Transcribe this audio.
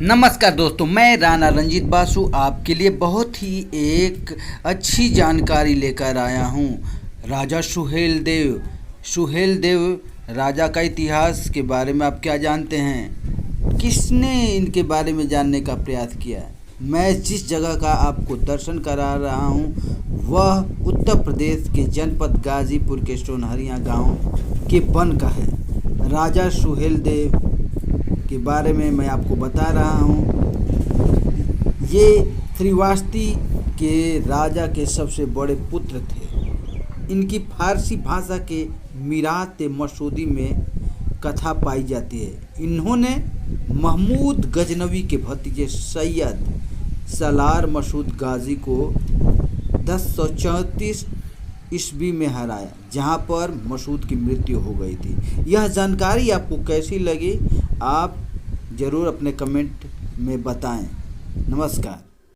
नमस्कार दोस्तों, मैं राणा रंजीत बासु आपके लिए बहुत ही एक अच्छी जानकारी लेकर आया हूँ। राजा सुहेल देव राजा का इतिहास के बारे में आप क्या जानते हैं? किसने इनके बारे में जानने का प्रयास किया? मैं जिस जगह का आपको दर्शन करा रहा हूँ वह उत्तर प्रदेश के जनपद गाजीपुर के सोनहरिया गांव के वन का है। राजा सुहेल देव के बारे में मैं आपको बता रहा हूँ। ये श्रीवास्ती के राजा के सबसे बड़े पुत्र थे। इनकी फारसी भाषा के मीरात मसूदी में कथा पाई जाती है। इन्होंने महमूद गजनवी के भतीजे सैयद सलार मसूद गाजी को 1034 ईस्वी में हराया, जहां पर मसूद की मृत्यु हो गई थी। यह जानकारी आपको कैसी लगी आप ज़रूर अपने कमेंट में बताएं। नमस्कार।